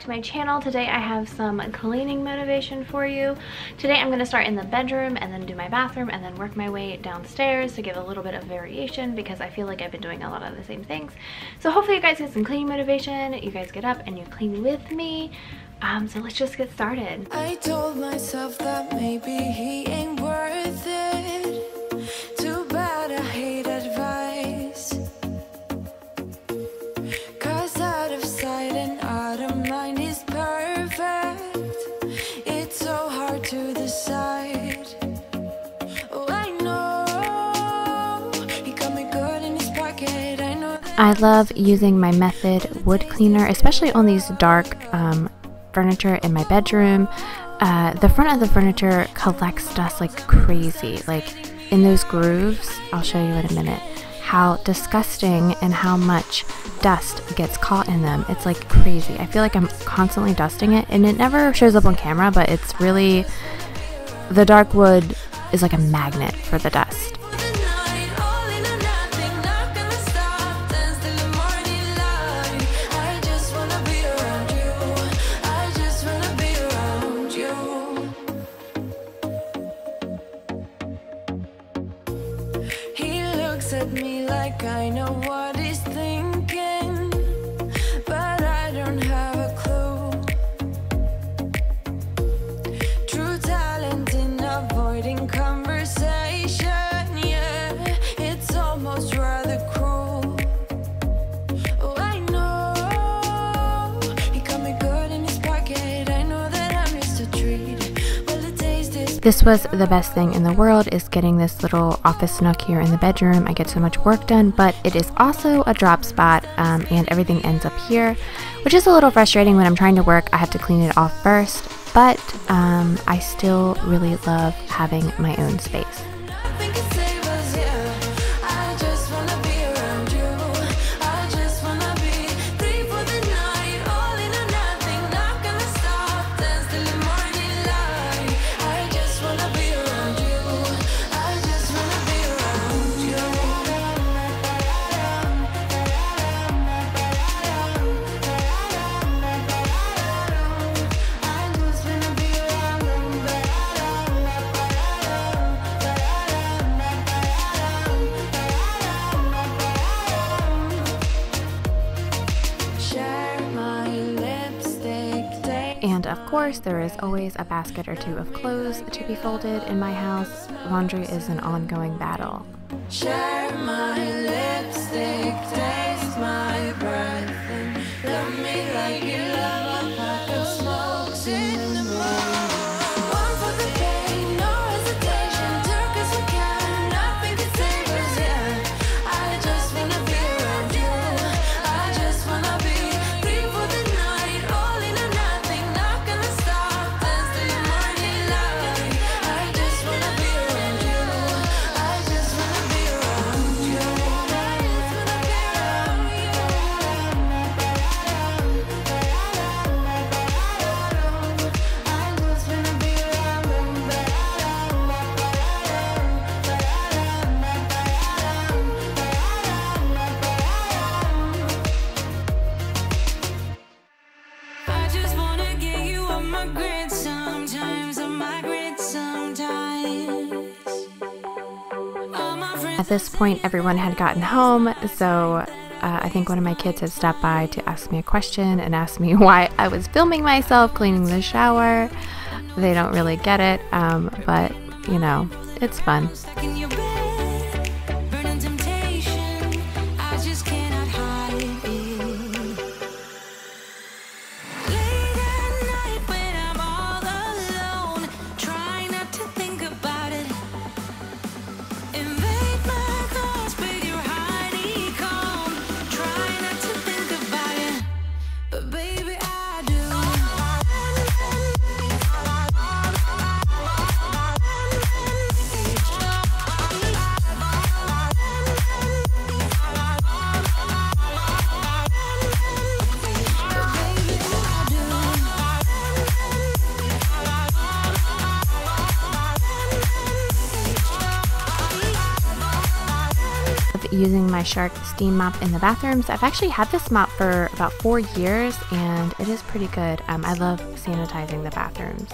to my channel. Today I have some cleaning motivation for you. Today I'm going to start in the bedroom and then do my bathroom and then work my way downstairs to give a little bit of variation because I feel like I've been doing a lot of the same things. So hopefully you guys get some cleaning motivation, you guys get up and you clean with me. So let's just get started. I told myself that maybe he ain't worth it. Too bad I hate advice. Cause out of sight and out of mind is perfect. It's so hard to decide. Oh, I know he got me good in his pocket. I know that I love using my Method wood cleaner, especially on these dark furniture in my bedroom. The front of the furniture collects dust like crazy, like in those grooves. I'll show you in a minute how disgusting and how much dust gets caught in them. It's like crazy. I feel like I'm constantly dusting it and it never shows up on camera, but it's really, the dark wood is like a magnet for the dust. at me like I know what he's thinking, but I don't have a clue. True talent in avoiding conversation, yeah, it's almost rather cruel. Oh, I know he got me good in his pocket. I know that I'm used to treat. Well, the taste is. This was the best thing in the world, is getting this little office nook here in the bedroom. I get so much work done, but it is also a drop spot, and everything ends up here, which is a little frustrating. When I'm trying to work, I have to clean it off first, but I still really love having my own space. And of course, there is always a basket or two of clothes to be folded in my house. Laundry is an ongoing battle. Share my lipstick, taste my breath, and love me like you love a pack of smokes in the morning. One for the pain, no hesitation, took us we can, nothing can save us, yeah. I just wanna be around you, I just wanna be free for the night, all in or nothing, not gonna stop, dance till the morning light. I just wanna be around you, I just wanna be around you, I just wanna be around you. I just wanna get you on my grid sometimes, on my grid sometimes. All my friends. At this point, everyone had gotten home, so I think one of my kids had stopped by to ask me a question and asked me why I was filming myself cleaning the shower. They don't really get it, but you know, it's fun. Stuck in your bed, burning temptation. I just cannot hide it. Late at night when I'm all alone, try not to think about it. Invade my thoughts with your honeycomb. Try not to think about it, but baby I do. using my Shark steam mop in the bathrooms. I've actually had this mop for about 4 years and it is pretty good. I love sanitizing the bathrooms.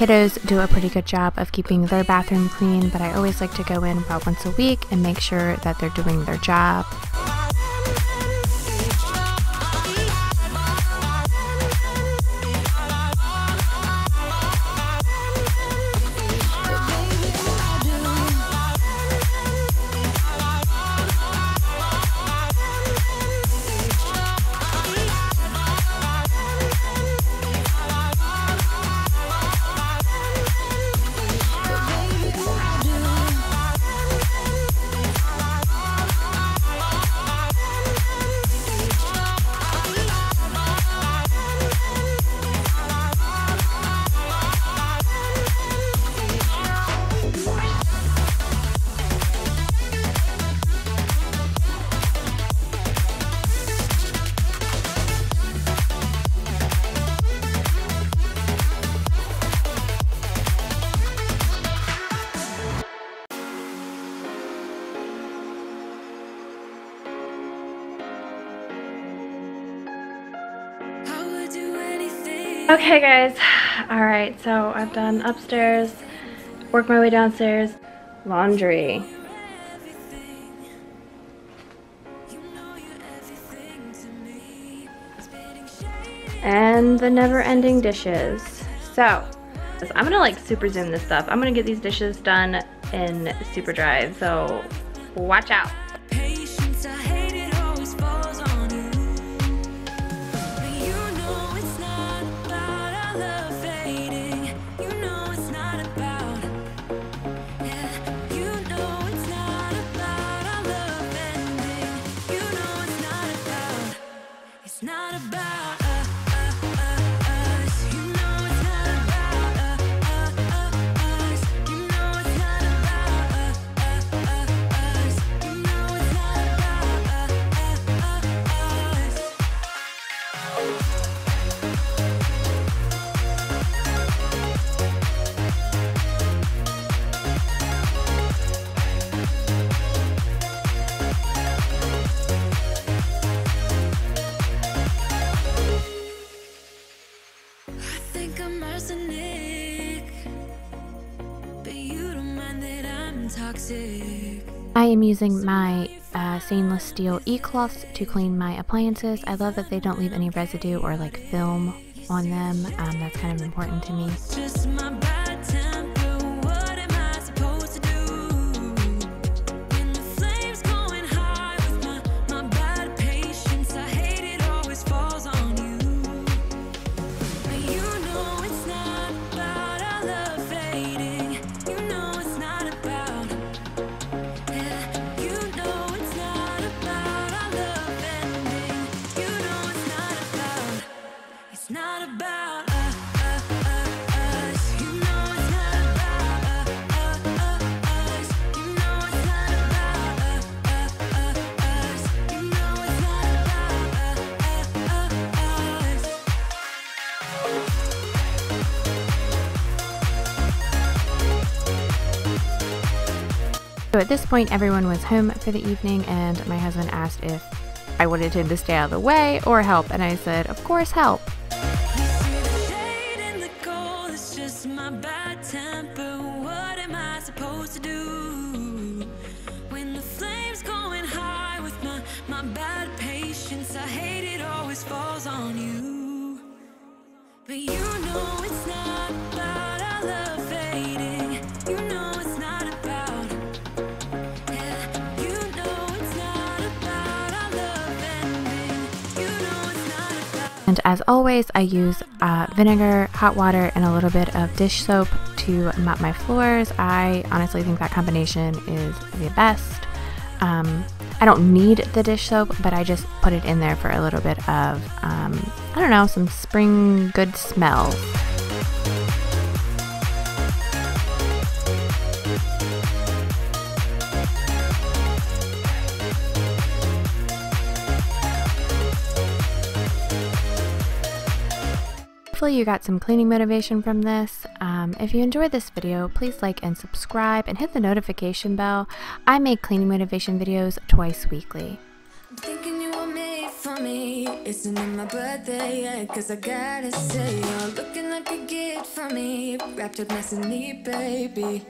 Kiddos do a pretty good job of keeping their bathroom clean, but I always like to go in about once a week and make sure that they're doing their job. Okay guys, alright, so I've done upstairs, worked my way downstairs, laundry. And the never-ending dishes. So, I'm gonna like super zoom this stuff. I'm gonna get these dishes done in super drive, so watch out. I am using my stainless steel e-cloths to clean my appliances. I love that they don't leave any residue or like film on them. That's kind of important to me. So at this point, everyone was home for the evening, and my husband asked if I wanted him to stay out of the way or help, and I said, of course, help. But you know it's not about our love fading. You know it's not about. Yeah, you know it's not about our love ending. You know it's not about. And as always, I use vinegar, hot water, and a little bit of dish soap to mop my floors. I honestly think that combination is the best. I don't need the dish soap, but I just put it in there for a little bit of, I don't know, some spring good smell. Hopefully you got some cleaning motivation from this. If you enjoyed this video, please like and subscribe and hit the notification bell. I make cleaning motivation videos twice weekly. I'm thinking you were made for me. Isn't it my birthday yet? 'Cause I gotta say, you're looking like a gift for me. Wrapped up nice and neat, baby.